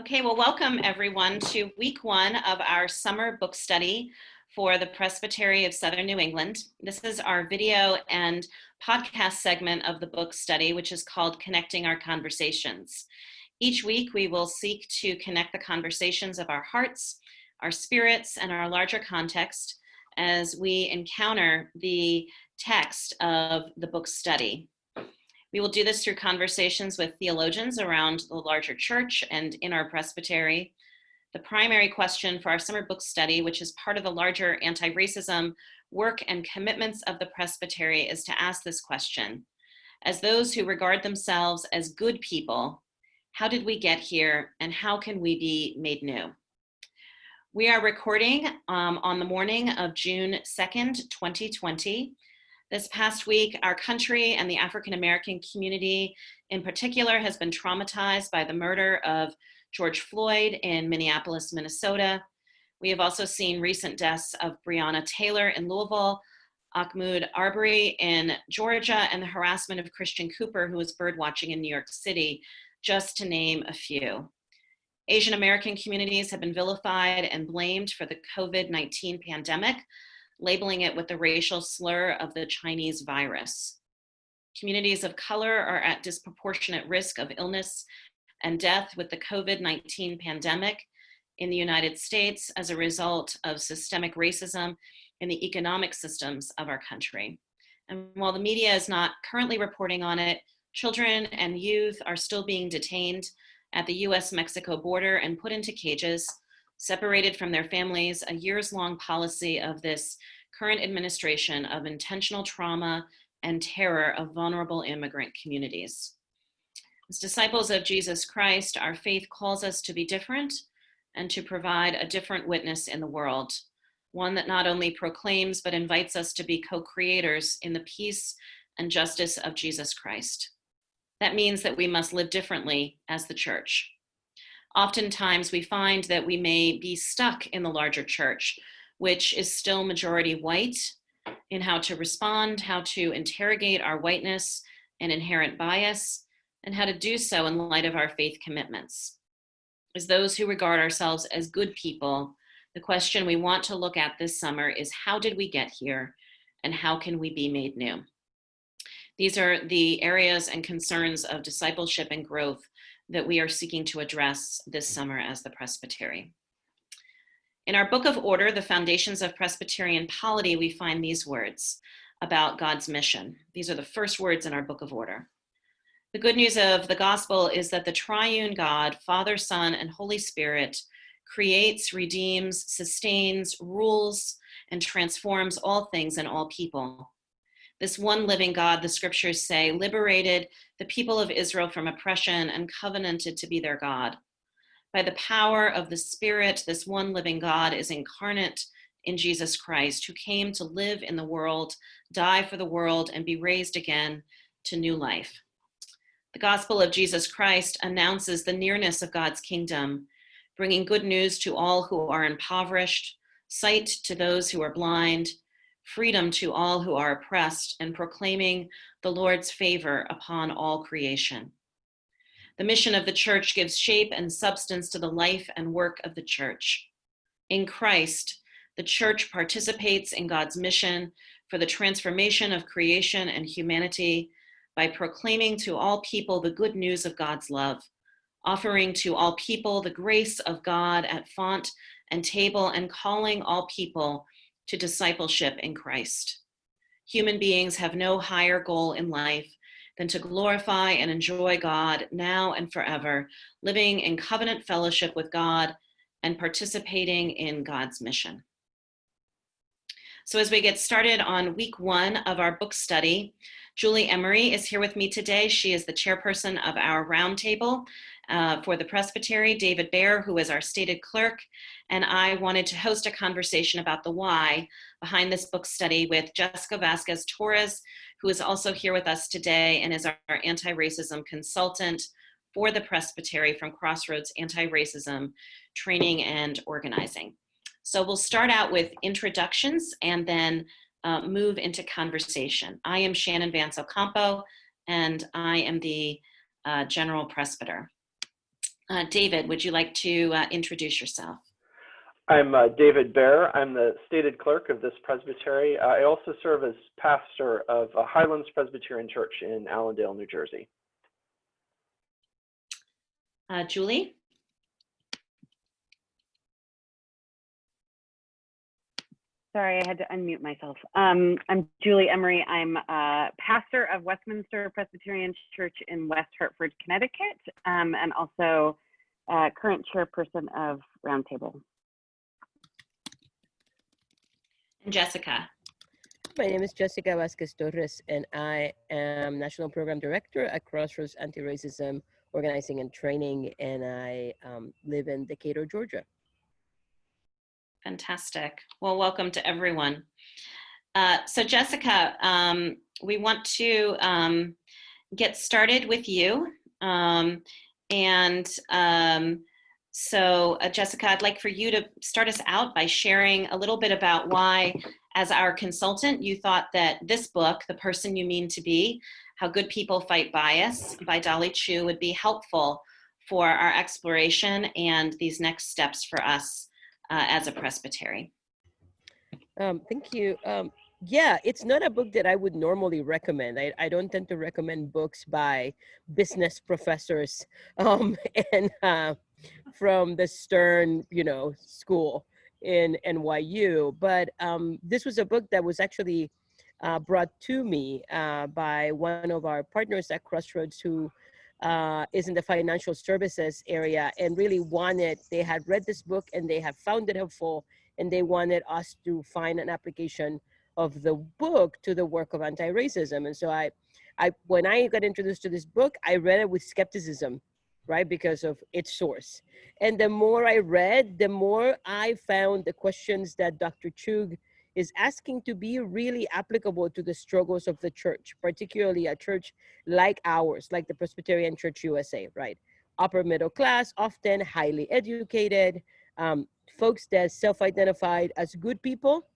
Okay, well, welcome everyone to week one of our summer book study for the Presbytery of Southern New England. This is our video and podcast segment of the book study, which is called Connecting Our Conversations. Each week, we will seek to connect the conversations of our hearts, our spirits, and our larger context as we encounter the text of the book study. We will do this through conversations with theologians around the larger church and in our presbytery. The primary question for our summer book study, which is part of the larger anti-racism work and commitments of the presbytery, is to ask this question. As those who regard themselves as good people, how did we get here and how can we be made new? We are recording on the morning of June 2nd, 2020. This past week, our country and the African American community in particular has been traumatized by the murder of George Floyd in Minneapolis, Minnesota. We have also seen recent deaths of Breonna Taylor in Louisville, Ahmaud Arbery in Georgia, and the harassment of Christian Cooper, who was birdwatching in New York City, just to name a few. Asian American communities have been vilified and blamed for the COVID-19 pandemic, labeling it with the racial slur of the Chinese virus. Communities of color are at disproportionate risk of illness and death with the COVID-19 pandemic in the United States as a result of systemic racism in the economic systems of our country. And while the media is not currently reporting on it, children and youth are still being detained at the US-Mexico border and put into cages, separated from their families, a years-long policy of this current administration of intentional trauma and terror of vulnerable immigrant communities. As disciples of Jesus Christ, our faith calls us to be different and to provide a different witness in the world, one that not only proclaims but invites us to be co-creators in the peace and justice of Jesus Christ. That means that we must live differently as the church. Oftentimes, we find that we may be stuck in the larger church, which is still majority white, in how to respond, how to interrogate our whiteness and inherent bias, and how to do so in light of our faith commitments. As those who regard ourselves as good people, the question we want to look at this summer is, how did we get here, and how can we be made new? These are the areas and concerns of discipleship and growth that we are seeking to address this summer as the presbytery. In our book of order, The Foundations of Presbyterian Polity, we find these words about God's mission. These are the first words in our book of order. The good news of the gospel is that the triune God, Father, Son, and Holy Spirit creates, redeems, sustains, rules, and transforms all things and all people. This one living God, the scriptures say, liberated the people of Israel from oppression and covenanted to be their God. By the power of the Spirit, this one living God is incarnate in Jesus Christ, who came to live in the world, die for the world, and be raised again to new life. The gospel of Jesus Christ announces the nearness of God's kingdom, bringing good news to all who are impoverished, sight to those who are blind, freedom to all who are oppressed, and proclaiming the Lord's favor upon all creation. The mission of the church gives shape and substance to the life and work of the church. In Christ, the church participates in God's mission for the transformation of creation and humanity by proclaiming to all people the good news of God's love, offering to all people the grace of God at font and table, and calling all people to discipleship in Christ. Human beings have no higher goal in life than to glorify and enjoy God now and forever, living in covenant fellowship with God and participating in God's mission. So as we get started on week one of our book study, Julie Emery is here with me today. She is the chairperson of our roundtable for the presbytery. David Baer, who is our stated clerk, and I wanted to host a conversation about the why behind this book study with Jessica Vazquez-Torres, who is also here with us today and is our anti-racism consultant for the presbytery from Crossroads Anti-Racism Training and Organizing. So we'll start out with introductions and then move into conversation. I am Shannon Vance Ocampo, and I am the general presbyter. David, would you like to introduce yourself? I'm David Baer. I'm the stated clerk of this presbytery. I also serve as pastor of Highlands Presbyterian Church in Allendale, New Jersey. Julie? Sorry, I had to unmute myself. I'm Julie Emery. I'm pastor of Westminster Presbyterian Church in West Hartford, Connecticut, and also current chairperson of Roundtable. And Jessica? My name is Jessica Vazquez-Torres, and I am National Program Director at Crossroads Anti-Racism Organizing and Training, and I live in Decatur, Georgia. Fantastic. Well, welcome to everyone. So Jessica, we want to get started with you. So Jessica, I'd like for you to start us out by sharing a little bit about why, as our consultant, you thought that this book, The Person You Mean to Be, How Good People Fight Bias by Dolly Chugh would be helpful for our exploration and these next steps for us as a presbytery. Thank you. Yeah, it's not a book that I would normally recommend. I don't tend to recommend books by business professors and from the Stern, school in NYU. But this was a book that was actually brought to me by one of our partners at Crossroads who is in the financial services area and really they had read this book and they have found it helpful, and they wanted us to find an application of the book to the work of anti-racism. And so when I got introduced to this book, I read it with skepticism, right? Because of its source. And the more I read, the more I found the questions that Dr. Chugh is asking to be really applicable to the struggles of the church, particularly a church like ours, like the Presbyterian Church USA, right? Upper middle class, often highly educated, folks that self-identified as good people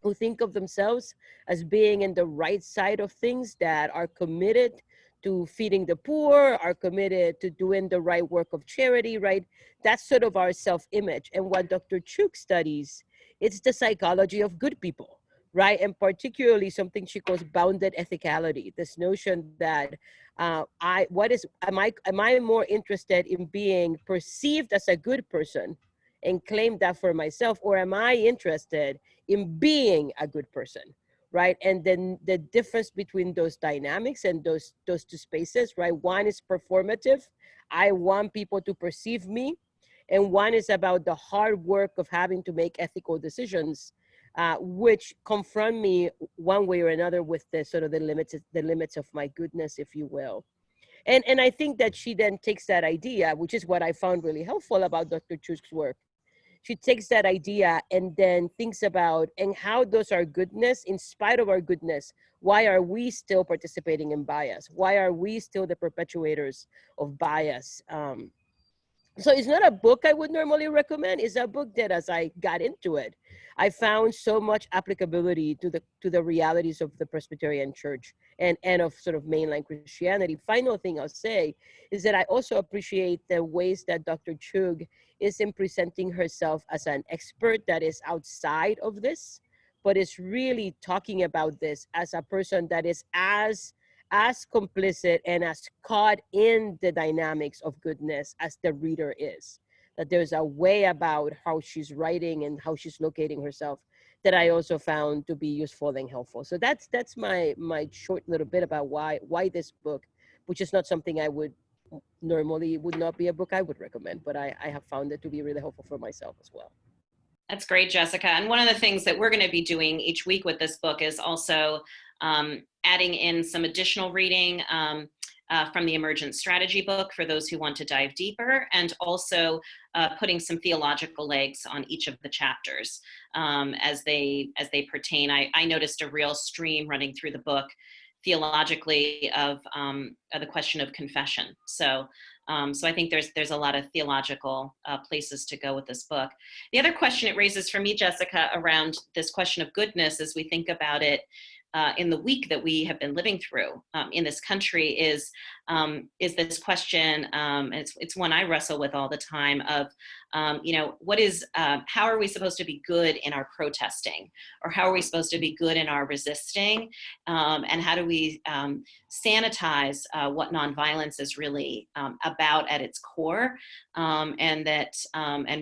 who think of themselves as being in the right side of things, that are committed to feeding the poor, are committed to doing the right work of charity, right? That's sort of our self-image. And what Dr. Chugh studies, it's the psychology of good people, right? And particularly something she calls bounded ethicality, this notion that am I more interested in being perceived as a good person and claim that for myself, or am I interested in being a good person, right? And then the difference between those dynamics and those two spaces, right? One is performative. I want people to perceive me. And one is about the hard work of having to make ethical decisions, which confront me one way or another with the sort of the limits of my goodness, if you will. And I think that she then takes that idea, which is what I found really helpful about Dr. Chugh's work. She takes that idea and then thinks about, and how does our goodness, in spite of our goodness, why are we still participating in bias? Why are we still the perpetuators of bias? So it's not a book I would normally recommend. It's a book that, as I got into it, I found so much applicability to the realities of the Presbyterian Church and of sort of mainline Christianity. Final thing I'll say is that I also appreciate the ways that Dr. Chugh is in presenting herself as an expert that is outside of this, but is really talking about this as a person that is as complicit and as caught in the dynamics of goodness as the reader is. That there's a way about how she's writing and how she's locating herself that I also found to be useful and helpful. So that's my short little bit about why this book, which is not something I would normally would not be a book I would recommend, but I have found it to be really helpful for myself as well. That's great, Jessica. And one of the things that we're going to be doing each week with this book is also adding in some additional reading from the Emergent strategy book for those who want to dive deeper, and also putting some theological legs on each of the chapters as they pertain. I noticed a real stream running through the book theologically of the question of confession. So I think there's a lot of theological places to go with this book. The other question it raises for me, Jessica, around this question of goodness as we think about it in the week that we have been living through in this country is this question. It's one I wrestle with all the time of, how are we supposed to be good in our protesting, or how are we supposed to be good in our resisting, and how do we sanitize what nonviolence is really about at its core, and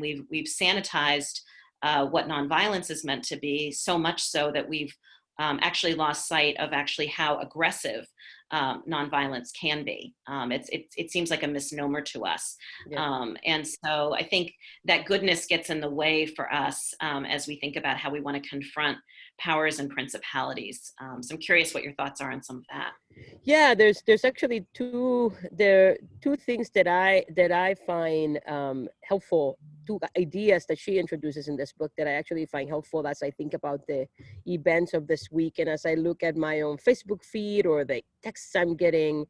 we've sanitized what nonviolence is meant to be, so much so that we've actually lost sight of actually how aggressive nonviolence can be. It seems like a misnomer to us. Yeah. And so I think that goodness gets in the way for us as we think about how we want to confront powers and principalities. So I'm curious what your thoughts are on some of that. Yeah, there's actually two things that I find helpful, two ideas that she introduces in this book that I actually find helpful as I think about the events of this week, and as I look at my own Facebook feed or the texts I'm getting.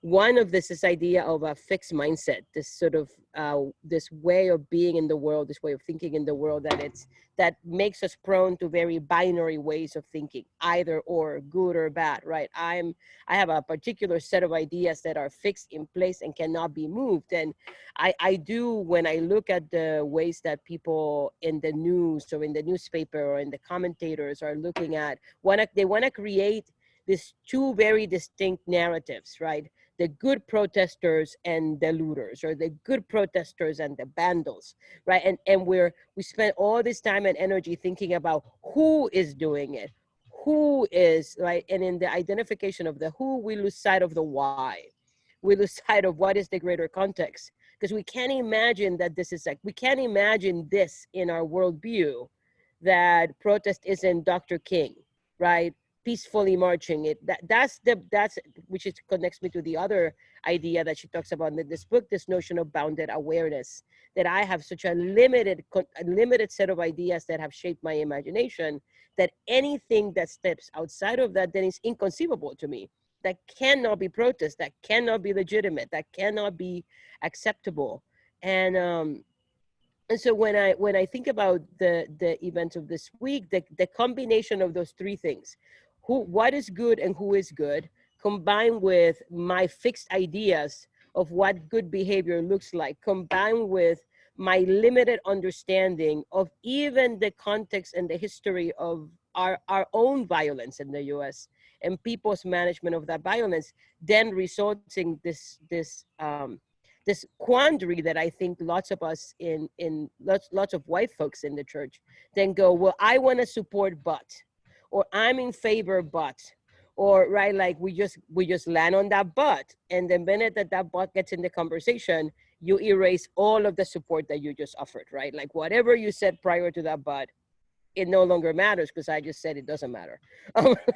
One of this idea of a fixed mindset, this sort of this way of being in the world, this way of thinking in the world, that makes us prone to very binary ways of thinking, either or, good or bad, right? I have a particular set of ideas that are fixed in place and cannot be moved. And I do, when I look at the ways that people in the news or in the newspaper or in the commentators are looking at, they want to create these two very distinct narratives, right? The good protesters and the looters, or the good protesters and the vandals, right? And we spend all this time and energy thinking about who is doing it, who is, right? And in the identification of the who, we lose sight of the why. We lose sight of what is the greater context, because we can't imagine that we can't imagine this in our worldview, that protest isn't Dr. King, right? Peacefully marching. That's which connects me to the other idea that she talks about in this book, this notion of bounded awareness, that I have such a limited set of ideas that have shaped my imagination, that anything that steps outside of that then is inconceivable to me. That cannot be protest, that cannot be legitimate, that cannot be acceptable. And so when I think about the events of this week, the combination of those three things, what is good and who is good, combined with my fixed ideas of what good behavior looks like, combined with my limited understanding of even the context and the history of our own violence in the US and people's management of that violence, then results in this quandary that I think lots of us lots of white folks in the church then go, well, I want to support but, or I'm in favor but, or right, like we just land on that but, and the minute that but gets in the conversation, you erase all of the support that you just offered, right? Like whatever you said prior to that but, it no longer matters because I just said it doesn't matter.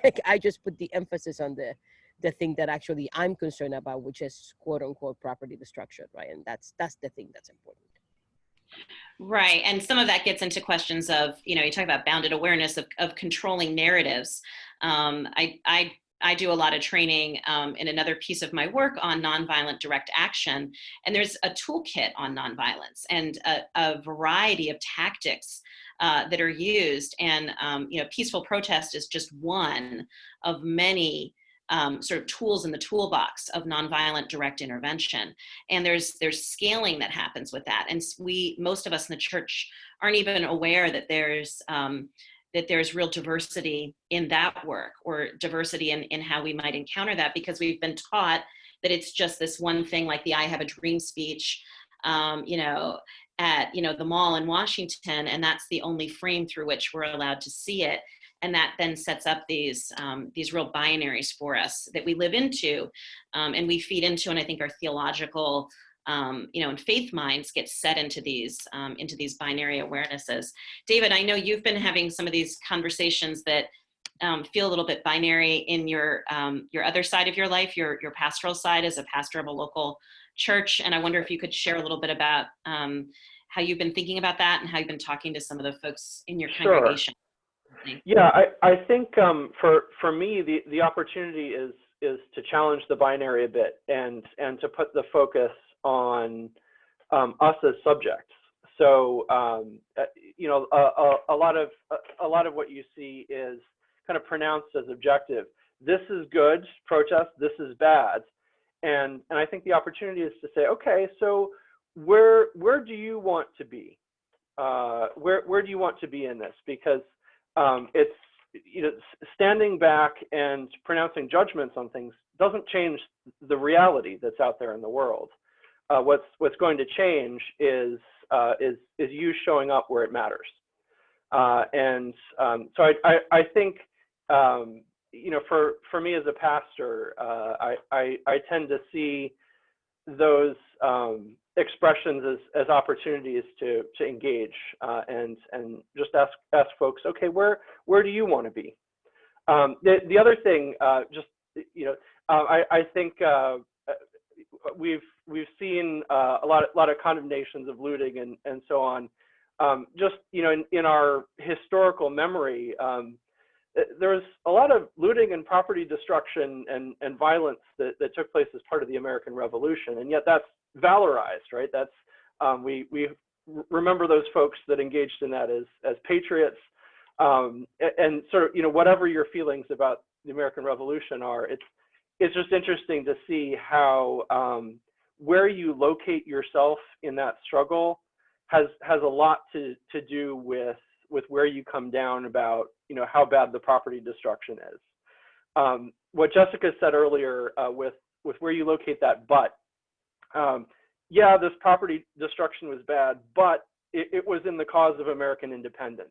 Like I just put the emphasis on the thing that actually I'm concerned about, which is quote unquote property destruction, right? And that's the thing that's important. Right. And some of that gets into questions of, you talk about bounded awareness of controlling narratives. I do a lot of training in another piece of my work on nonviolent direct action. And there's a toolkit on nonviolence and a variety of tactics that are used. And, peaceful protest is just one of many sort of tools in the toolbox of nonviolent direct intervention. And there's scaling that happens with that. And most of us in the church aren't even aware that there's real diversity in that work, or diversity in how we might encounter that, because we've been taught that it's just this one thing, like the I Have a Dream speech, at the mall in Washington, and that's the only frame through which we're allowed to see it. And that then sets up these real binaries for us that we live into, and we feed into, and I think our theological, and faith minds get set into these binary awarenesses. David, I know you've been having some of these conversations that feel a little bit binary in your other side of your life, your pastoral side as a pastor of a local church, and I wonder if you could share a little bit about how you've been thinking about that and how you've been talking to some of the folks in your congregation. Yeah, I think for me, the opportunity is to challenge the binary a bit and to put the focus on us as subjects. So a lot of what you see is kind of pronounced as objective. This is good, protest, this is bad. And I think the opportunity is to say, okay, so where do you want to be? Where do you want to be in this? Because it's, you know, standing back and pronouncing judgments on things doesn't change the reality that's out there in the world. What's going to change is you showing up where it matters. So I think, you know, for me as a pastor, I tend to see those expressions as opportunities to engage and just ask folks, okay, where do you want to be? The other thing, just, you know, I think we've seen a lot of condemnations of looting and so on. Just, you know, in our historical memory, there was a lot of looting and property destruction and violence that took place as part of the American Revolution, and yet that's valorized, right? That's we remember those folks that engaged in that as patriots, and sort of, you know, whatever your feelings about the American Revolution are, it's just interesting to see how where you locate yourself in that struggle has a lot to do with where you come down about, you know, how bad the property destruction is. What Jessica said earlier with where you locate that but, yeah, this property destruction was bad, but it was in the cause of American independence.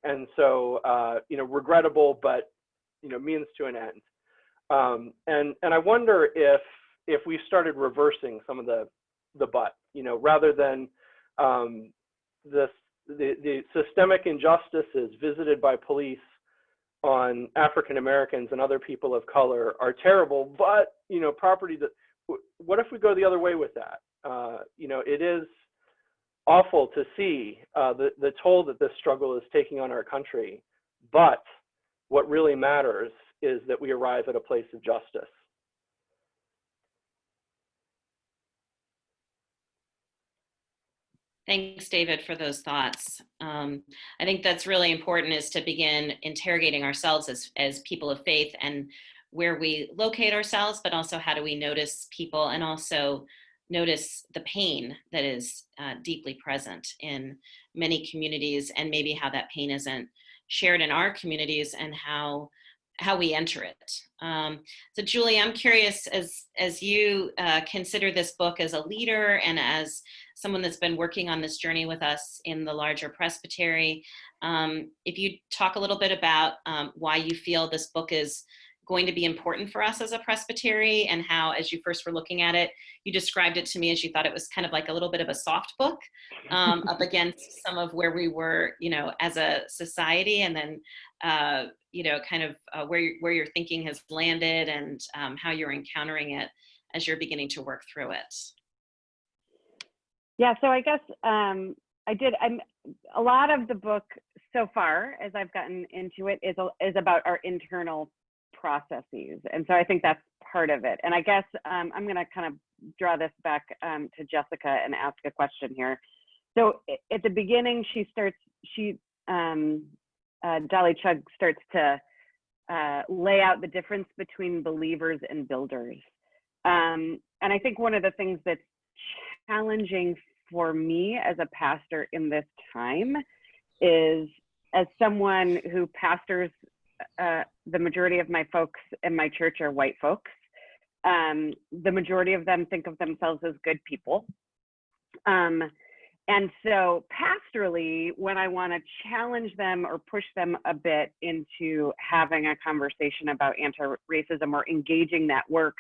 And so, you know, regrettable, but, you know, means to an end. And I wonder if we started reversing some of the but, you know, rather than the systemic injustices visited by police on African Americans and other people of color are terrible, but, you know, property, what if we go the other way with that? You know, it is awful to see the toll that this struggle is taking on our country, but what really matters is that we arrive at a place of justice. Thanks, David, for those thoughts. I think that's really important, is to begin interrogating ourselves as people of faith and where we locate ourselves, but also how do we notice people and also notice the pain that is deeply present in many communities, and maybe how that pain isn't shared in our communities and how we enter it. So Julie, I'm curious, as you consider this book as a leader and as someone that's been working on this journey with us in the larger Presbytery, if you talk a little bit about why you feel this book is going to be important for us as a Presbytery, and how, as you first were looking at it, you described it to me as you thought it was kind of like a little bit of a soft book up against some of where we were, you know, as a society, and then, you know, kind of where your thinking has landed, and how you're encountering it as you're beginning to work through it. Yeah, so I guess a lot of the book so far, as I've gotten into it, is about our internal processes. And so I think that's part of it. And I guess I'm going to kind of draw this back to Jessica and ask a question here. So at the beginning, Dolly Chugh starts to lay out the difference between believers and builders. And I think one of the things that's challenging for me as a pastor in this time is, as someone who pastors, the majority of my folks in my church are white folks. The majority of them think of themselves as good people. And so pastorally, when I want to challenge them or push them a bit into having a conversation about anti-racism or engaging that work,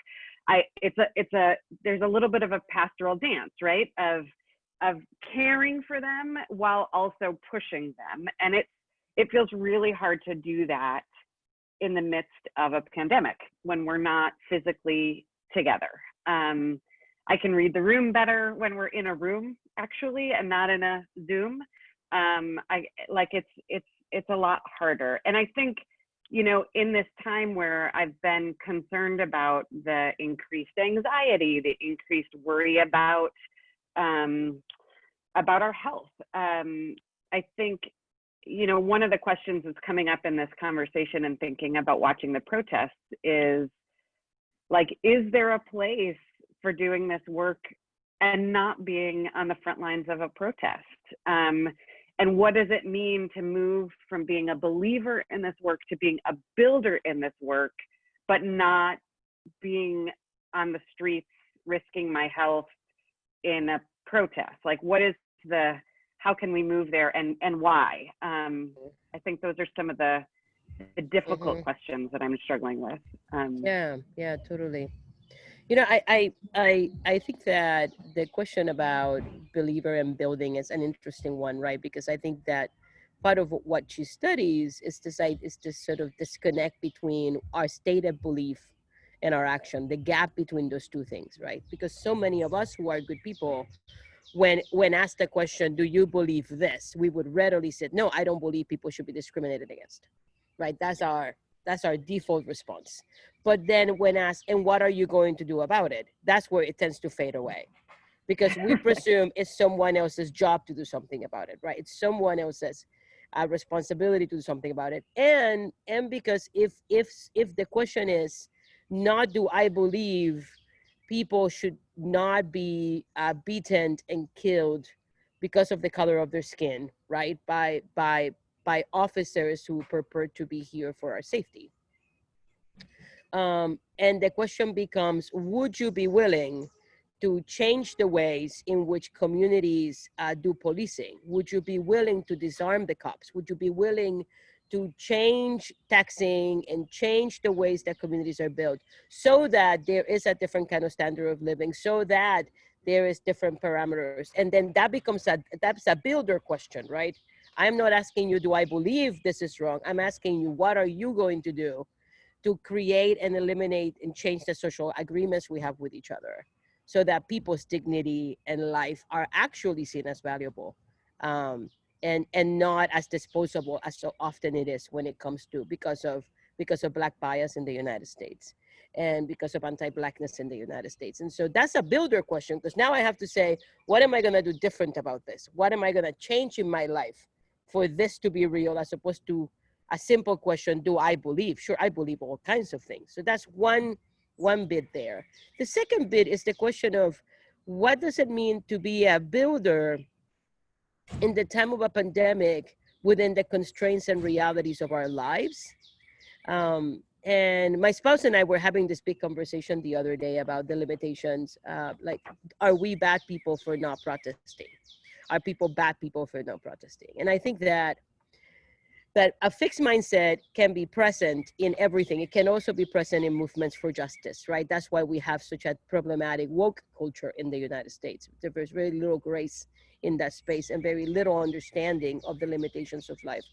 there's a little bit of a pastoral dance, right? Of caring for them while also pushing them. And it feels really hard to do that in the midst of a pandemic when we're not physically together. I can read the room better when we're in a room, actually, and not in a Zoom. It's a lot harder. And I think, you know, in this time where I've been concerned about the increased anxiety, the increased worry about our health, I think you know, one of the questions that's coming up in this conversation and thinking about watching the protests is, like, is there a place for doing this work and not being on the front lines of a protest? And what does it mean to move from being a believer in this work to being a builder in this work, but not being on the streets risking my health in a protest? Like, what is the, how can we move there, and why? I think those are some of the difficult questions that I'm struggling with. Yeah, totally. You know, I think that the question about believer and building is an interesting one, right? Because I think that part of what she studies is this sort of disconnect between our state of belief and our action, the gap between those two things, right? Because so many of us who are good people, when asked the question, do you believe this? We would readily say, no, I don't believe people should be discriminated against, right? That's our default response. But then when asked, and what are you going to do about it? That's where it tends to fade away, because we presume it's someone else's job to do something about it, right? It's someone else's responsibility to do something about it. And because if the question is not, do I believe people should not be beaten and killed because of the color of their skin, right? By officers who purport to be here for our safety. And the question becomes, would you be willing to change the ways in which communities do policing? Would you be willing to disarm the cops? Would you be willing to change taxing and change the ways that communities are built so that there is a different kind of standard of living, so that there is different parameters? And then that becomes that's a builder question, right? I'm not asking you, do I believe this is wrong? I'm asking you, what are you going to do to create and eliminate and change the social agreements we have with each other, so that people's dignity and life are actually seen as valuable, and not as disposable as so often it is when it comes to, because of Black bias in the United States, and because of anti-Blackness in the United States. And so that's a builder question, because now I have to say, what am I going to do different about this? What am I going to change in my life for this to be real, as opposed to a simple question, do I believe? Sure, I believe all kinds of things. So that's one bit there. The second bit is the question of, what does it mean to be a builder in the time of a pandemic within the constraints and realities of our lives? And my spouse and I were having this big conversation the other day about the limitations. Like, are we bad people for not protesting? Are people bad people for not protesting? And I think that a fixed mindset can be present in everything. It can also be present in movements for justice, right? That's why we have such a problematic woke culture in the United States. There's very little grace in that space and very little understanding of the limitations of life.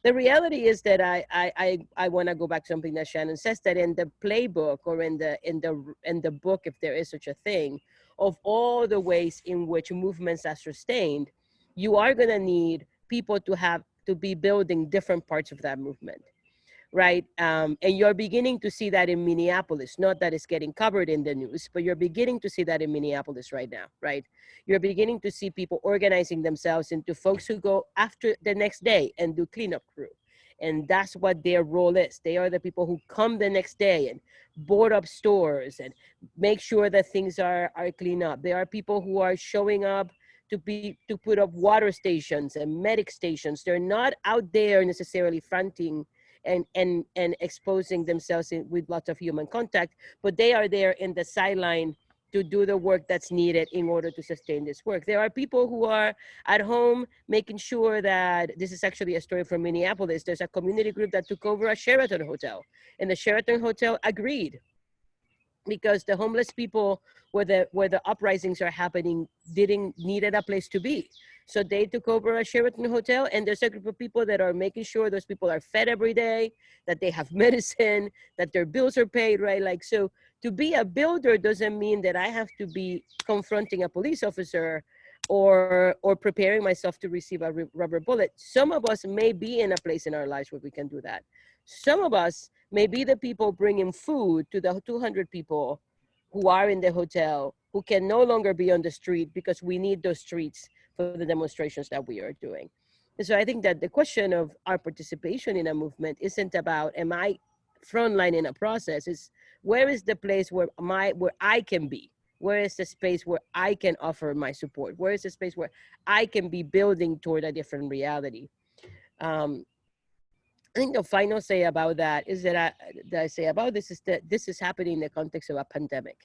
The reality is that I want to go back to something that Shannon says, that in the playbook, or in the book, if there is such a thing, of all the ways in which movements are sustained, you are going to need people to be building different parts of that movement, right? And you're beginning to see that in Minneapolis. Not that it's getting covered in the news, but you're beginning to see that in Minneapolis right now, right? You're beginning to see people organizing themselves into folks who go after the next day and do cleanup crew. And that's what their role is. They are the people who come the next day and board up stores and make sure that things are cleaned up. There are people who are showing up to put up water stations and medic stations. They're not out there necessarily fronting and exposing themselves with lots of human contact, but they are there in the sideline to do the work that's needed in order to sustain this work. There are people who are at home making sure that, this is actually a story from Minneapolis, there's a community group that took over a Sheraton hotel, and the Sheraton hotel agreed, because the homeless people where the uprisings are happening needed a place to be. So they took over a Sheraton hotel, and there's a group of people that are making sure those people are fed every day, that they have medicine, that their bills are paid, right? Like, so to be a builder doesn't mean that I have to be confronting a police officer or preparing myself to receive a rubber bullet. Some of us may be in a place in our lives where we can do that. Some of us may be the people bringing food to the 200 people who are in the hotel, who can no longer be on the street because we need those streets for the demonstrations that we are doing. And so I think that the question of our participation in a movement isn't about, am I frontline in a process? Is where is the place where I can be? Where is the space where I can offer my support? Where is the space where I can be building toward a different reality? I think the final say about that is that I say about this is that this is happening in the context of a pandemic.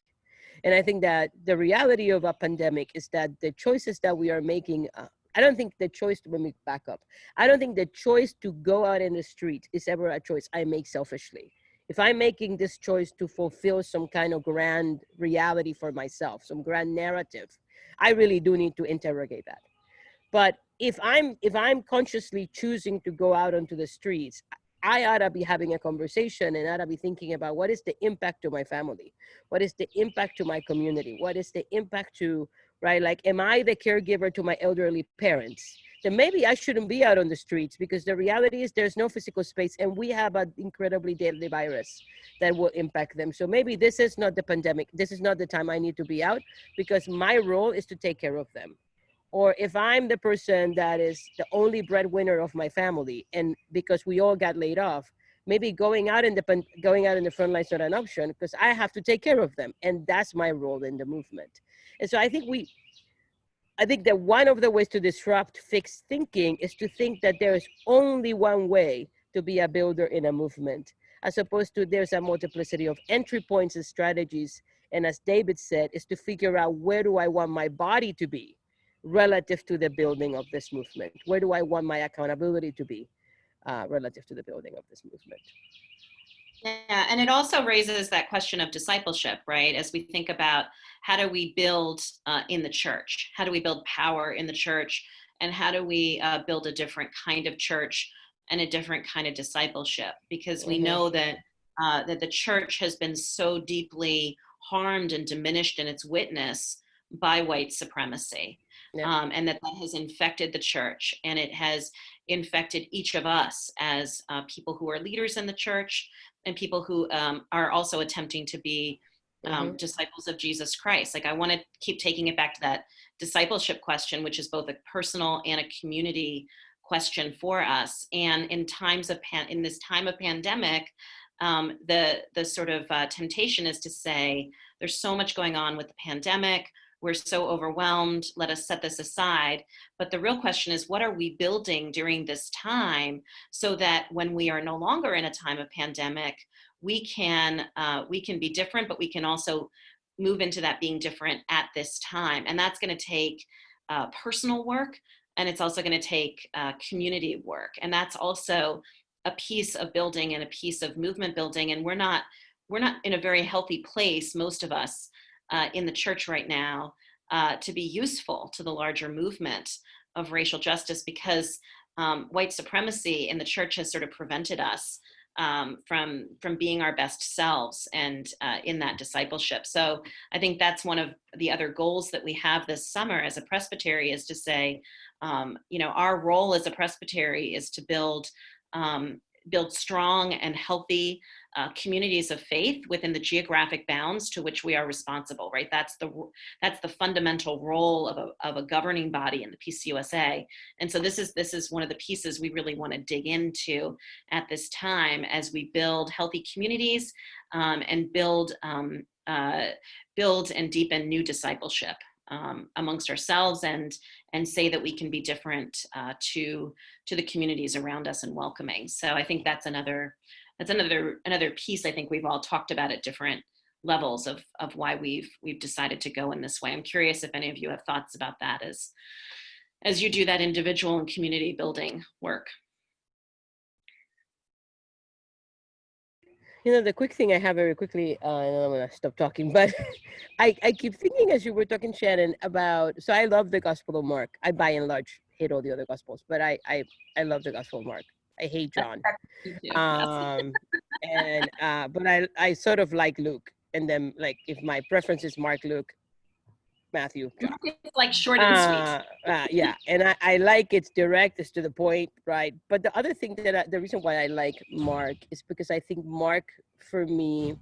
And I think that the reality of a pandemic is that the choices that we are making, I don't think the choice to, let me back up. I don't think the choice to go out in the street is ever a choice I make selfishly. If I'm making this choice to fulfill some kind of grand reality for myself, some grand narrative, I really do need to interrogate that. But if I'm consciously choosing to go out onto the streets, I ought to be having a conversation and ought to be thinking about what is the impact to my family? What is the impact to my community? What is the impact to, right? Like, am I the caregiver to my elderly parents? Then maybe I shouldn't be out on the streets, because the reality is there's no physical space and we have an incredibly deadly virus that will impact them. So maybe this is not the pandemic. This is not the time I need to be out, because my role is to take care of them. Or if I'm the person that is the only breadwinner of my family, and because we all got laid off, maybe going out in the front line is not an option, because I have to take care of them, and that's my role in the movement. And so I think that one of the ways to disrupt fixed thinking is to think that there is only one way to be a builder in a movement, as opposed to there's a multiplicity of entry points and strategies. And as David said, is to figure out, where do I want my body to be relative to the building of this movement? Where do I want my accountability to be relative to the building of this movement? Yeah, and it also raises that question of discipleship, right? As we think about, how do we build in the church? How do we build power in the church? And how do we build a different kind of church and a different kind of discipleship? Because we know that that the church has been so deeply harmed and diminished in its witness by white supremacy. Yeah. And that has infected the church, and it has infected each of us as people who are leaders in the church, and people who are also attempting to be disciples of Jesus Christ. Like, I want to keep taking it back to that discipleship question, which is both a personal and a community question for us. And in times of in this time of pandemic, the sort of temptation is to say, there's so much going on with the pandemic. We're so overwhelmed. Let us set this aside. But the real question is, what are we building during this time, so that when we are no longer in a time of pandemic, we can be different, but we can also move into that being different at this time. And that's going to take personal work, and it's also going to take community work. And that's also a piece of building and a piece of movement building. And we're not in a very healthy place, most of us, in the church right now, to be useful to the larger movement of racial justice, because white supremacy in the church has sort of prevented us from being our best selves and in that discipleship. So I think that's one of the other goals that we have this summer as a presbytery, is to say, our role as a presbytery is to build strong and healthy communities of faith within the geographic bounds to which we are responsible, right? That's the fundamental role of a governing body in the PCUSA. And so this is one of the pieces we really want to dig into at this time, as we build healthy communities and build and deepen new discipleship amongst ourselves, and say that we can be different to the communities around us and welcoming. So I think that's another piece I think we've all talked about at different levels of why we've decided to go in this way. I'm curious if any of you have thoughts about that as you do that individual and community building work. The quick thing I have very quickly, and I'm going to stop talking, but I keep thinking, as you were talking, Shannon, about, so I love the Gospel of Mark. I, by and large, hate all the other Gospels, but I love the Gospel of Mark. I hate John. But I sort of like Luke. And then, like, if my preference is Mark, Luke, Matthew, John. It's like short and sweet. Yeah, and I like it's direct, it's to the point, right? But the other thing the reason why I like Mark is because I think Mark, for me,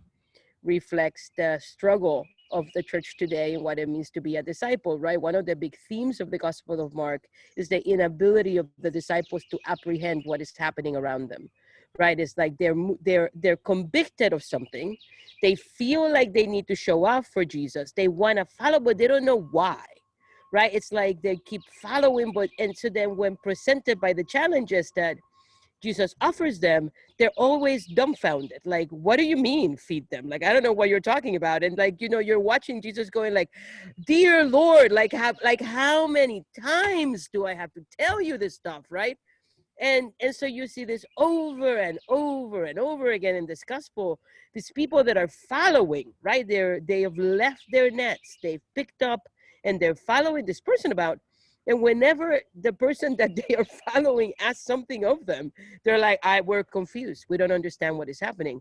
reflects the struggle of the church today and what it means to be a disciple, right? One of the big themes of the Gospel of Mark is the inability of the disciples to apprehend what is happening around them, right? It's like they're convicted of something. They feel like they need to show off for Jesus. They want to follow, but they don't know why, right? It's like they keep following, and so then when presented by the challenges that Jesus offers them, they're always dumbfounded. Like, what do you mean feed them? Like, I don't know what you're talking about. And like, you're watching Jesus going like, dear Lord, like how many times do I have to tell you this stuff, right? And so you see this over and over and over again in this gospel, these people that are following, right? They have left their nets, they've picked up, and they're following this person about. And whenever the person that they are following asks something of them, they're like, we're confused. We don't understand what is happening.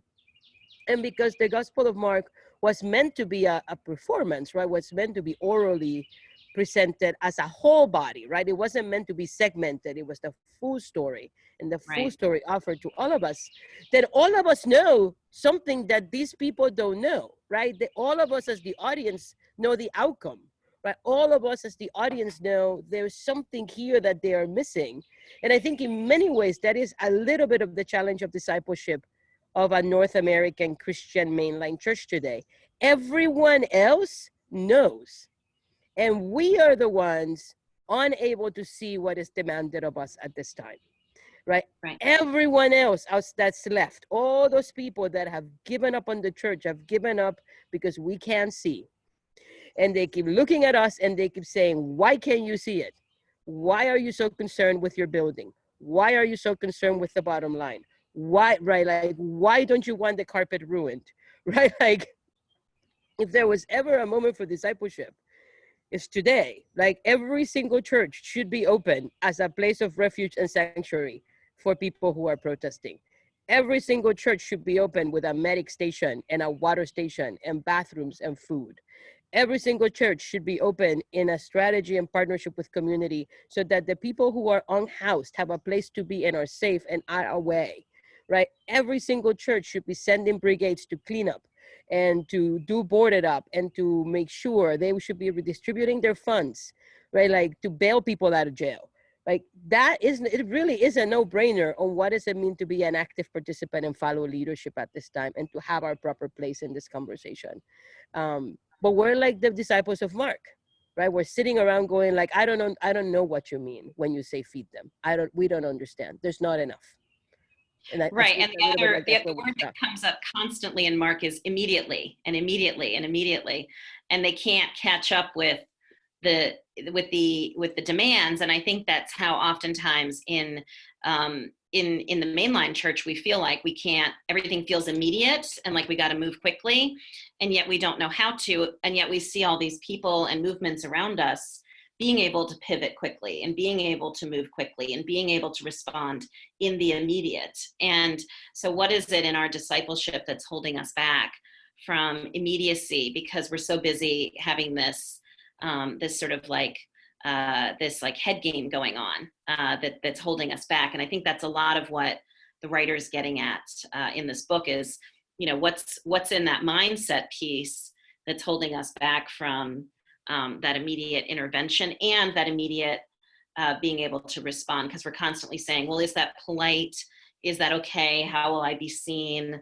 And because the Gospel of Mark was meant to be a performance, right? Was meant to be orally presented as a whole body, right? It wasn't meant to be segmented. It was the full story, and the full story offered to all of us. Then all of us know something that these people don't know, right? All of us as the audience know the outcome. Right, all of us as the audience know there's something here that they are missing. And I think in many ways, that is a little bit of the challenge of discipleship of a North American Christian mainline church today. Everyone else knows. And we are the ones unable to see what is demanded of us at this time. Right? Everyone else that's left, all those people that have given up on the church, have given up because we can't see. And they keep looking at us and they keep saying, why can't you see it? Why are you so concerned with your building? Why are you so concerned with the bottom line? Why, right? Like, why don't you want the carpet ruined? Right? Like, if there was ever a moment for discipleship, it's today. Like, every single church should be open as a place of refuge and sanctuary for people who are protesting. Every single church should be open with a medic station and a water station and bathrooms and food. Every single church should be open in a strategy and partnership with community so that the people who are unhoused have a place to be and are safe and are away, right? Every single church should be sending brigades to clean up and to do boarded up and to make sure they should be redistributing their funds, right? Like to bail people out of jail. Like it really is a no-brainer on what does it mean to be an active participant and follow leadership at this time and to have our proper place in this conversation. But we're like the disciples of Mark, right? We're sitting around going like, I don't know what you mean when you say feed them. we don't understand. There's not enough. And right. And the other word that comes up constantly in Mark is immediately and immediately and immediately. And they can't catch up with the demands. And I think that's how oftentimes in the mainline church, we feel like we can't, everything feels immediate and like we got to move quickly. And yet we don't know how to. And yet we see all these people and movements around us being able to pivot quickly and being able to move quickly and being able to respond in the immediate. And so what is it in our discipleship that's holding us back from immediacy? Because we're so busy having this sort of like, this like head game going on that's holding us back. And I think that's a lot of what the writer's getting at in this book is, you know, what's in that mindset piece that's holding us back from that immediate intervention and that immediate being able to respond, because we're constantly saying, well, is that polite? Is that okay? How will I be seen?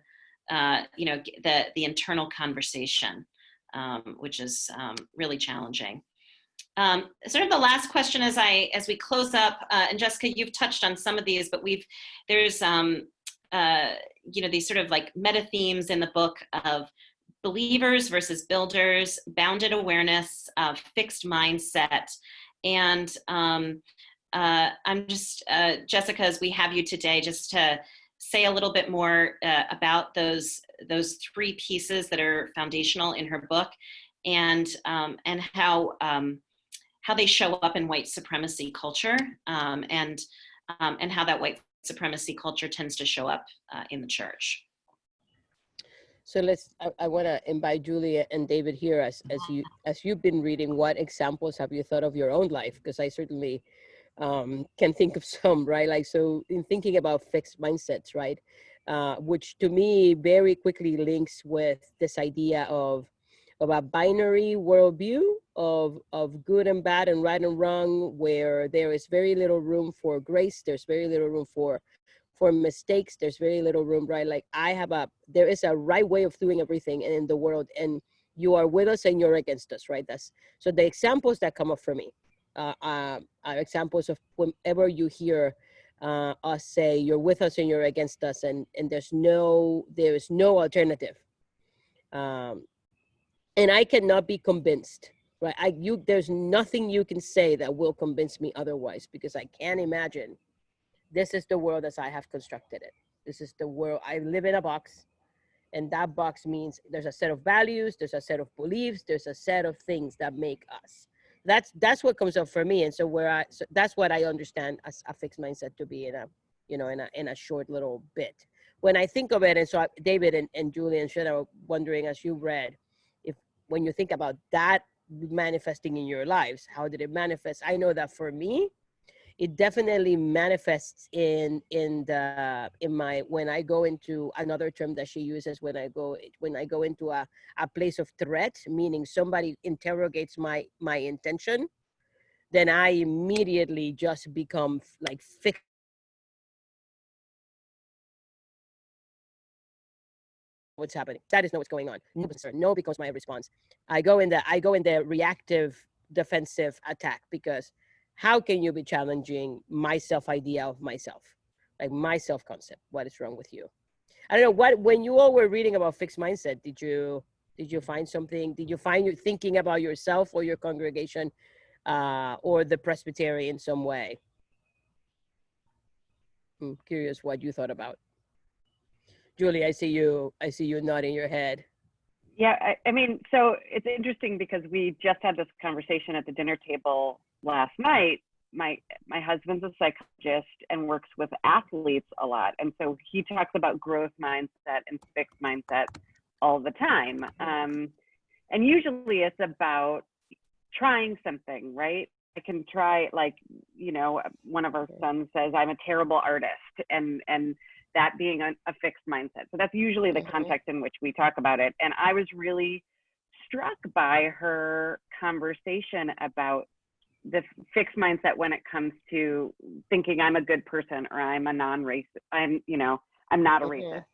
You know, the internal conversation, which is really challenging. Sort of the last question as we close up, and Jessica, you've touched on some of these, but there's you know, these sort of like meta themes in the book of believers versus builders, bounded awareness, fixed mindset. And I'm just, Jessica, as we have you today, just to say a little bit more about those three pieces that are foundational in her book, and how they show up in white supremacy culture, and how that white supremacy culture tends to show up in the church. So I want to invite Julia and David here as you've been reading, what examples have you thought of your own life? Because I certainly can think of some, right? Like, so in thinking about fixed mindsets, right? Which to me very quickly links with this idea of a binary worldview of good and bad and right and wrong, where there is very little room for grace. There's very little room for mistakes. There's very little room, right? Like there is a right way of doing everything in the world, and you are with us and you're against us, right? So the examples that come up for me are examples of whenever you hear us say you're with us and you're against us, and there is no alternative. And I cannot be convinced, right? There's nothing you can say that will convince me otherwise, because I can't imagine this is the world as I have constructed it. This is the world. I live in a box, and that box means there's a set of values, there's a set of beliefs, there's a set of things that make us. That's what comes up for me. And so that's what I understand as a fixed mindset to be in a short little bit. When I think of it, and so David and Julie and Shana are wondering, as you read, when you think about that manifesting in your lives, how did it manifest? I know that for me, it definitely manifests in my, when I go into another term that she uses, when I go into a place of threat, meaning somebody interrogates my intention, then I immediately just become like fixed. What's happening? That is not what's going on. No, because my response. I go in the reactive defensive attack, because how can you be challenging my self-idea of myself, like my self-concept? What is wrong with you? I don't know, when you all were reading about fixed mindset, did you find something? Did you find you thinking about yourself or your congregation or the Presbytery in some way? I'm curious what you thought about. Julie, I see you nodding your head. Yeah, I mean, so it's interesting because we just had this conversation at the dinner table last night. My husband's a psychologist and works with athletes a lot. And so he talks about growth mindset and fixed mindset all the time. And usually it's about trying something, right? I can try, like, one of our sons says, I'm a terrible artist, and that being a fixed mindset. So that's usually the context in which we talk about it. And I was really struck by her conversation about the fixed mindset when it comes to thinking I'm a good person, or I'm a non-racist, I'm not a racist.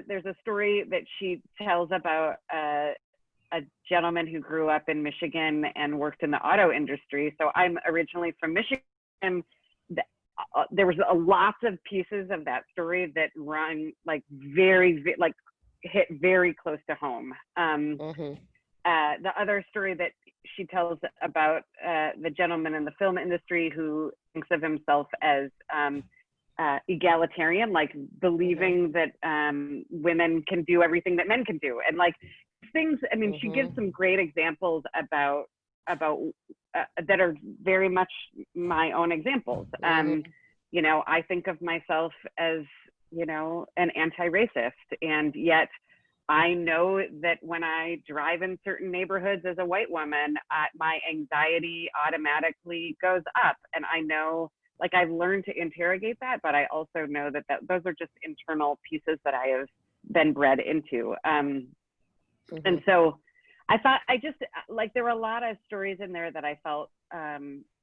There's a story that she tells about a gentleman who grew up in Michigan and worked in the auto industry. So I'm originally from Michigan. There was a lots of pieces of that story that run like hit very close to home. The other story that she tells about the gentleman in the film industry who thinks of himself as egalitarian, like believing that women can do everything that men can do, and like things. I mean, she gives some great examples about that are very much my own examples. I think of myself as, an anti-racist, and yet I know that when I drive in certain neighborhoods as a white woman, my anxiety automatically goes up. And I know, like, I've learned to interrogate that, but I also know that those are just internal pieces that I have been bred into. And so I thought, there were a lot of stories in there that I felt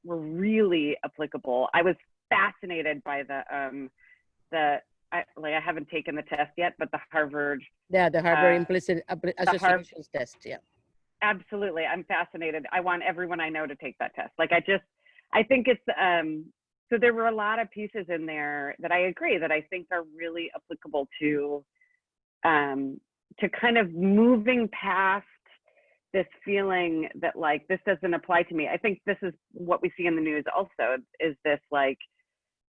were really applicable. I was fascinated by I haven't taken the test yet, but the Harvard. Yeah, the Harvard Implicit Associations test, yeah. Absolutely, I'm fascinated. I want everyone I know to take that test. Like, I think it's, so there were a lot of pieces in there that I agree that I think are really applicable to kind of moving past this feeling that, like, this doesn't apply to me. I think this is what we see in the news also, is this, like,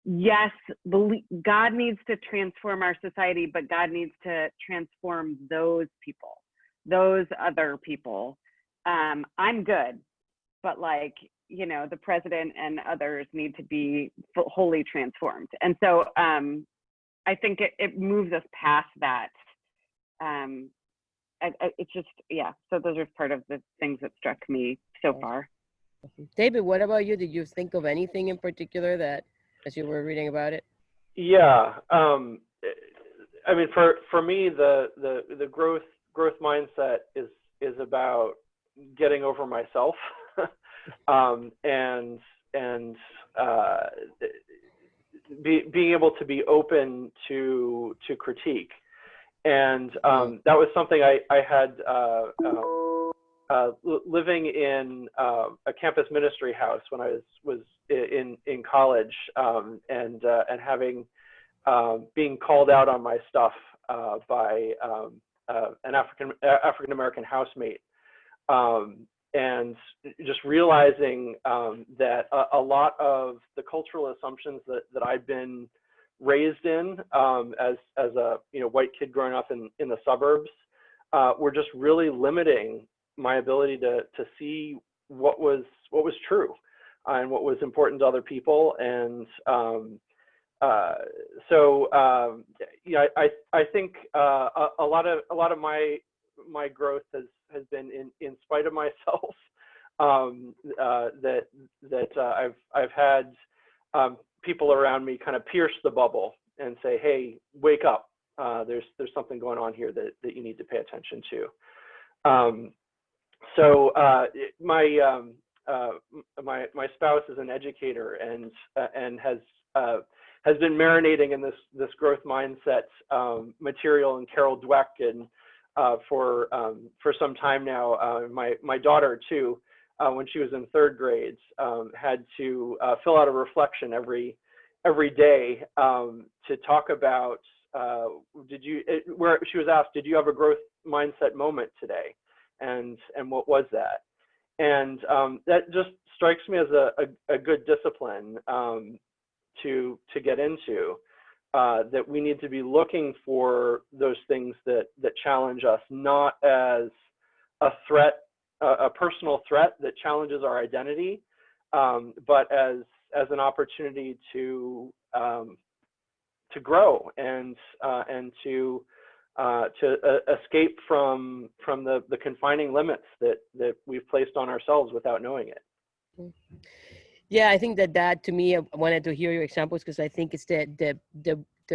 yes, God needs to transform our society, but God needs to transform those people, those other people. I'm good, but, like, the president and others need to be wholly transformed. And so I think it moves us past that. It's just, yeah, so those are part of the things that struck me so far. David, what about you? Did you think of anything in particular that, as you were reading about it? Yeah, I mean, for me, the growth growth mindset is about getting over myself and being able to be open to critique. And that was something I had living in a campus ministry house when I was in college, and having being called out on my stuff by an African American housemate, and just realizing that a lot of the cultural assumptions that I'd been raised in as a white kid growing up in the suburbs were just really limiting my ability to see what was true and what was important to other people. And I think a lot of my growth has been in spite of myself. That I've had people around me kind of pierce the bubble and say, "Hey, wake up! There's something going on here that you need to pay attention to." My spouse is an educator and has been marinating in this growth mindset material and Carol Dweck and for some time now. My daughter too, when she was in third grade, had to fill out a reflection every day to talk about where she was asked, did you have a growth mindset moment today, and what was that? And that just strikes me as a good discipline to get into, that we need to be looking for those things that challenge us, not as a threat, a personal threat that challenges our identity, but as an opportunity to grow and to escape from the confining limits that we've placed on ourselves without knowing it. Yeah, I think that to me, I wanted to hear your examples because I think it's the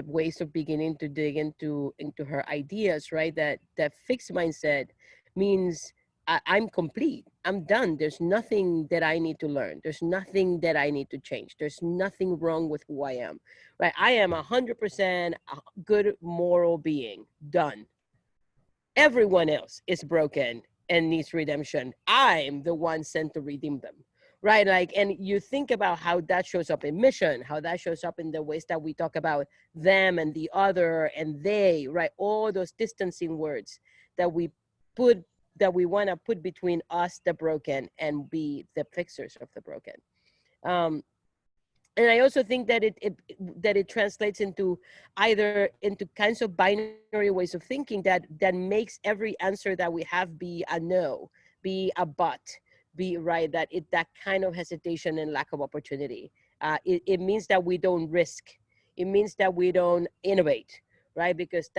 ways of beginning to dig into her ideas, right? That fixed mindset means I'm complete. I'm done. There's nothing that I need to learn. There's nothing that I need to change. There's nothing wrong with who I am, right? I am 100% a good moral being. Done. Everyone else is broken and needs redemption. I'm the one sent to redeem them, right? And you think about how that shows up in mission, how that shows up in the ways that we talk about them and the other and they, right? All those distancing words that we want to put between us, the broken, and be the fixers of the broken. And I also think that it translates into kinds of binary ways of thinking that makes every answer that we have be a no, be a but, be right, that kind of hesitation and lack of opportunity. It means that we don't risk. It means that we don't innovate, right? Because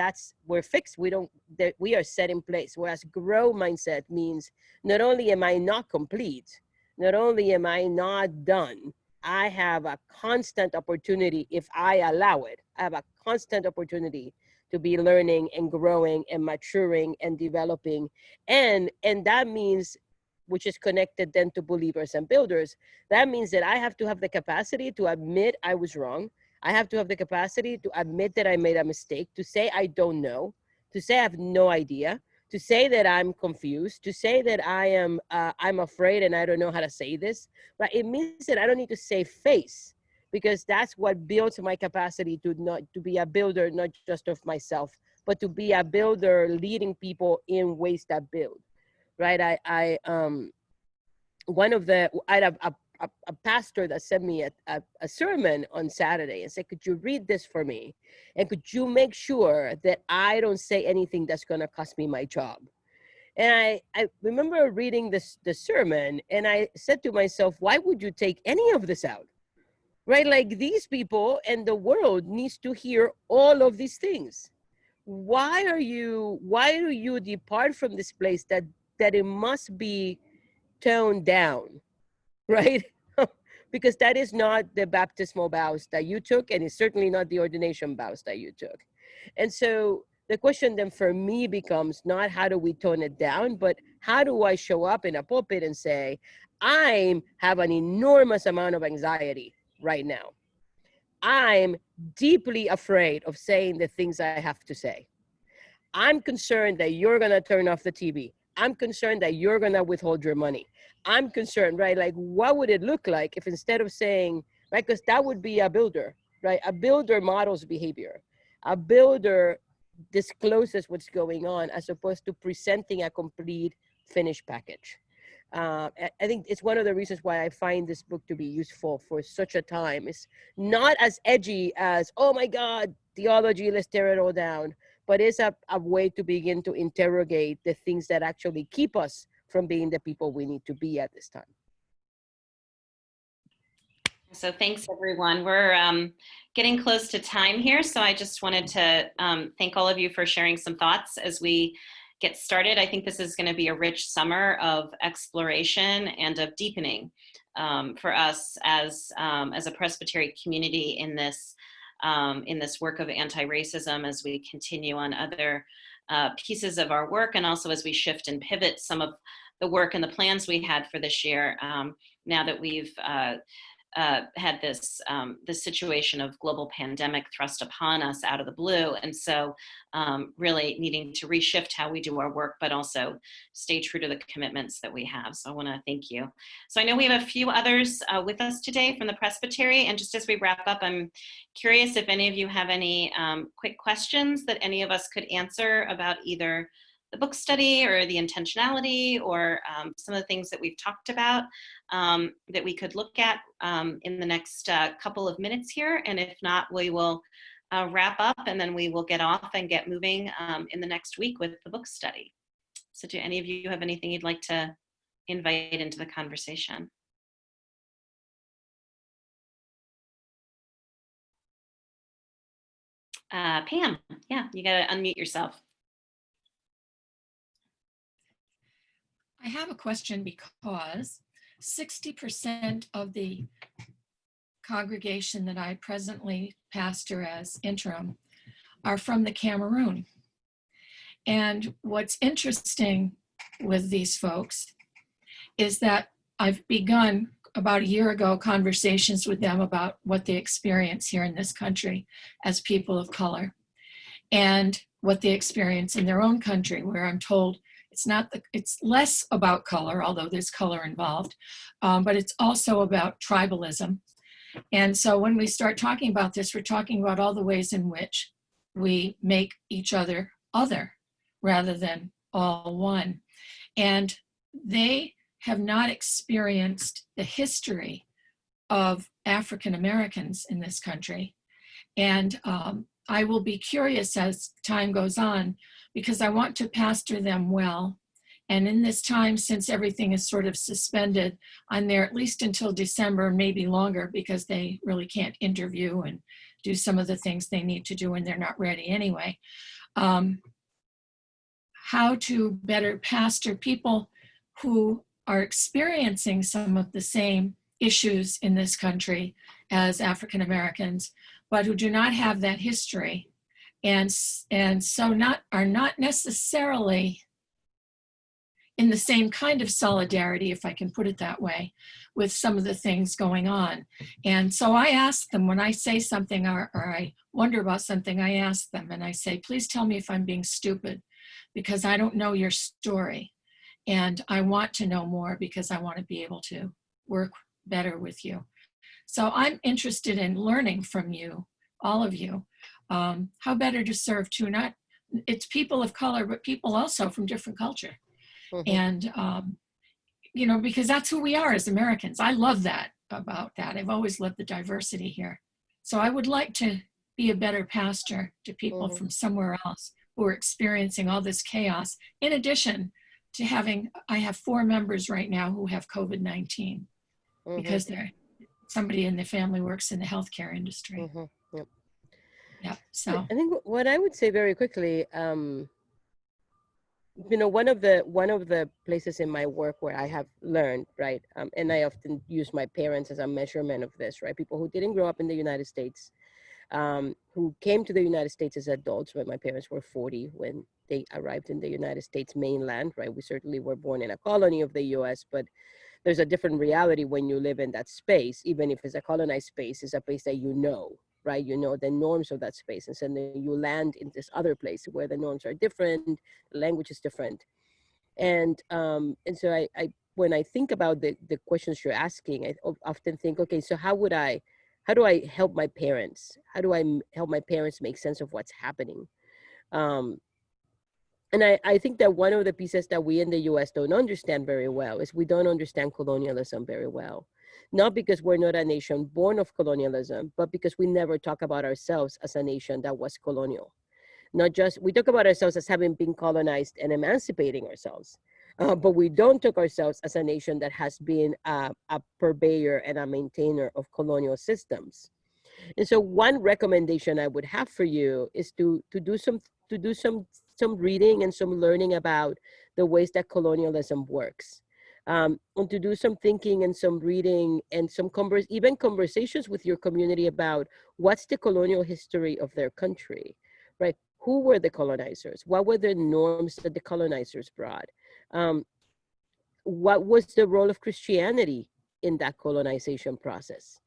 we're fixed. We are set in place. Whereas growth mindset means not only am I not complete, not only am I not done, I have a constant opportunity if I allow it. I have a constant opportunity to be learning and growing and maturing and developing. And that means, which is connected then to believers and builders, that means that I have to have the capacity to admit I was wrong. I have to have the capacity to admit that I made a mistake, to say I don't know, to say I have no idea, to say that I'm confused, to say that I'm afraid and I don't know how to say this. But it means that I don't need to save face, because that's what builds my capacity to be a builder, not just of myself, but to be a builder leading people in ways that build. Right? I had a pastor that sent me a sermon on Saturday and said, could you read this for me? And could you make sure that I don't say anything that's going to cost me my job? And I remember reading the sermon, and I said to myself, why would you take any of this out? Right? Like, these people and the world needs to hear all of these things. Why do you depart from this place that it must be toned down, right? Because that is not the baptismal vows that you took, and it's certainly not the ordination vows that you took. And so the question then for me becomes not how do we tone it down, but how do I show up in a pulpit and say, I have an enormous amount of anxiety right now. I'm deeply afraid of saying the things I have to say. I'm concerned that you're going to turn off the TV. I'm concerned that you're going to withhold your money. I'm concerned, right? Like, what would it look like if instead of saying, right, because that would be a builder, right? A builder models behavior. A builder discloses what's going on as opposed to presenting a complete finished package. I think it's one of the reasons why I find this book to be useful for such a time. It's not as edgy as, oh my God, theology, let's tear it all down, but it's a way to begin to interrogate the things that actually keep us from being the people we need to be at this time. So thanks, everyone. We're getting close to time here, so I just wanted to thank all of you for sharing some thoughts as we get started. I think this is going to be a rich summer of exploration and of deepening for us as a Presbytery community in this work of anti-racism, as we continue on other pieces of our work, and also as we shift and pivot some of the work and the plans we had for this year, now that we've had this situation of global pandemic thrust upon us out of the blue. And so really needing to reshift how we do our work, but also stay true to the commitments that we have. So I want to thank you. So I know we have a few others with us today from the Presbytery. And just as we wrap up, I'm curious if any of you have any quick questions that any of us could answer about either the book study or the intentionality or some of the things that we've talked about that we could look at in the next couple of minutes here. And if not, we will wrap up and then we will get off and get moving in the next week with the book study. So do any of you have anything you'd like to invite into the conversation? Pam, yeah, you gotta unmute yourself. I have a question because 60% of the congregation that I presently pastor as interim are from the Cameroon. And what's interesting with these folks is that I've begun about a year ago conversations with them about what they experience here in this country as people of color and what they experience in their own country, where I'm told it's less about color, although there's color involved, but it's also about tribalism. And so when we start talking about this, we're talking about all the ways in which we make each other other rather than all one. And they have not experienced the history of African Americans in this country. And I will be curious as time goes on, because I want to pastor them well. And in this time, since everything is sort of suspended, I'm there at least until December, maybe longer, because they really can't interview and do some of the things they need to do when they're not ready anyway. How to better pastor people who are experiencing some of the same issues in this country as African Americans, but who do not have that history. And so are not necessarily in the same kind of solidarity, if I can put it that way, with some of the things going on. And so I ask them when I say something or I wonder about something, I ask them and I say, please tell me if I'm being stupid, because I don't know your story. And I want to know more because I want to be able to work better with you. So I'm interested in learning from you, all of you, how better to serve too. Not it's people of color, but people also from different culture. Mm-hmm. And, because that's who we are as Americans. I love that about that. I've always loved the diversity here. So I would like to be a better pastor to people mm-hmm. from somewhere else who are experiencing all this chaos. In addition to I have 4 members right now who have COVID-19 mm-hmm. because somebody in the family works in the healthcare industry. Mm-hmm. Yep. Yep. So I think what I would say very quickly, one of the places in my work where I have learned, right, and I often use my parents as a measurement of this, right, people who didn't grow up in the United States, who came to the United States as adults when my parents were 40 when they arrived in the United States mainland, right? We certainly were born in a colony of the US, but there's a different reality when you live in that space, even if it's a colonized space, it's a place that you know, right? You know the norms of that space. And so then you land in this other place where the norms are different, the language is different. And so I when I think about the questions you're asking, I often think, okay, so how do I help my parents? How do I help my parents make sense of what's happening? And I think that one of the pieces that we in the US don't understand very well is we don't understand colonialism very well. Not because we're not a nation born of colonialism, but because we never talk about ourselves as a nation that was colonial. Not just, we talk about ourselves as having been colonized and emancipating ourselves, but we don't talk ourselves as a nation that has been a purveyor and a maintainer of colonial systems. And so one recommendation I would have for you is to do some reading and some learning about the ways that colonialism works. And to do some thinking and some reading and some even conversations with your community about what's the colonial history of their country, right? Who were the colonizers? What were the norms that the colonizers brought? What was the role of Christianity in that colonization process?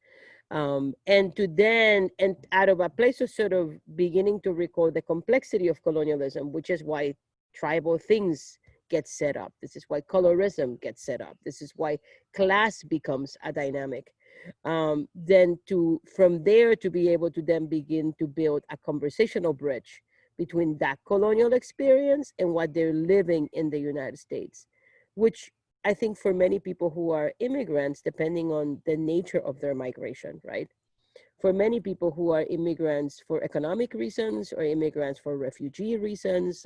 And to then, and out of a place of sort of beginning to recall the complexity of colonialism, which is why tribal things get set up. This is why colorism gets set up. This is why class becomes a dynamic. Then from there to be able to then begin to build a conversational bridge between that colonial experience and what they're living in the United States, which I think for many people who are immigrants, depending on the nature of their migration, right? For many people who are immigrants for economic reasons or immigrants for refugee reasons,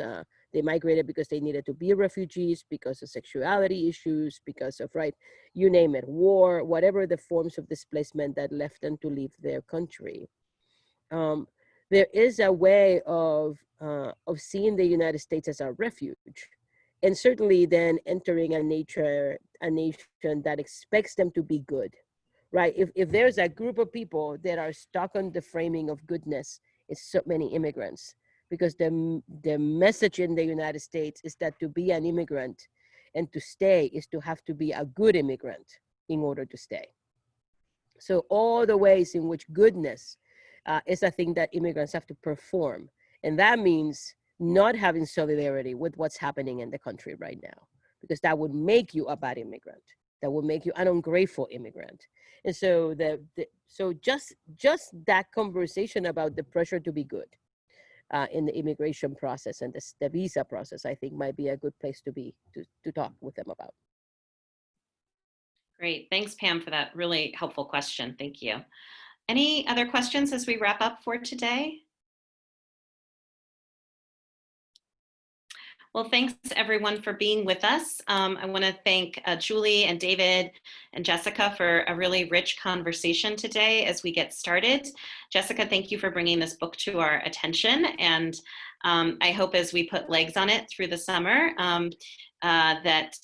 they migrated because they needed to be refugees, because of sexuality issues, because of, right, you name it, war, whatever the forms of displacement that left them to leave their country. There is a way of seeing the United States as a refuge. And certainly then entering a nation that expects them to be good, right? If there's a group of people that are stuck on the framing of goodness, it's so many immigrants, because the message in the United States is that to be an immigrant and to stay is to have to be a good immigrant in order to stay. So all the ways in which goodness is a thing that immigrants have to perform. And that means not having solidarity with what's happening in the country right now, because that would make you a bad immigrant. That would make you an ungrateful immigrant. And so so just that conversation about the pressure to be good in the immigration process and the visa process, I think might be a good place to talk with them about. Great, thanks Pam for that really helpful question, thank you. Any other questions as we wrap up for today? Well, thanks everyone for being with us. I want to thank Julie and David and Jessica for a really rich conversation today as we get started. Jessica, thank you for bringing this book to our attention. And I hope as we put legs on it through the summer, that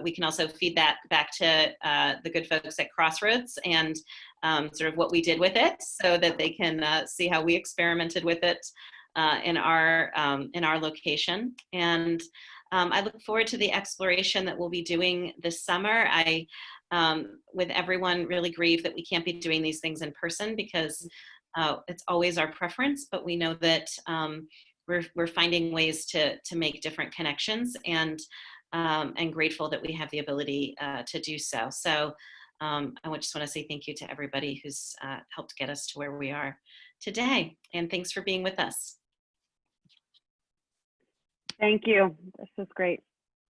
we can also feed that back to the good folks at Crossroads and sort of what we did with it, so that they can see how we experimented with it in our location. And I look forward to the exploration that we'll be doing this summer. I, with everyone, really grieve that we can't be doing these things in person, because it's always our preference, but we know that we're finding ways to make different connections, and grateful that we have the ability to do so. So I just want to say thank you to everybody who's helped get us to where we are today. And thanks for being with us. Thank you. This was great.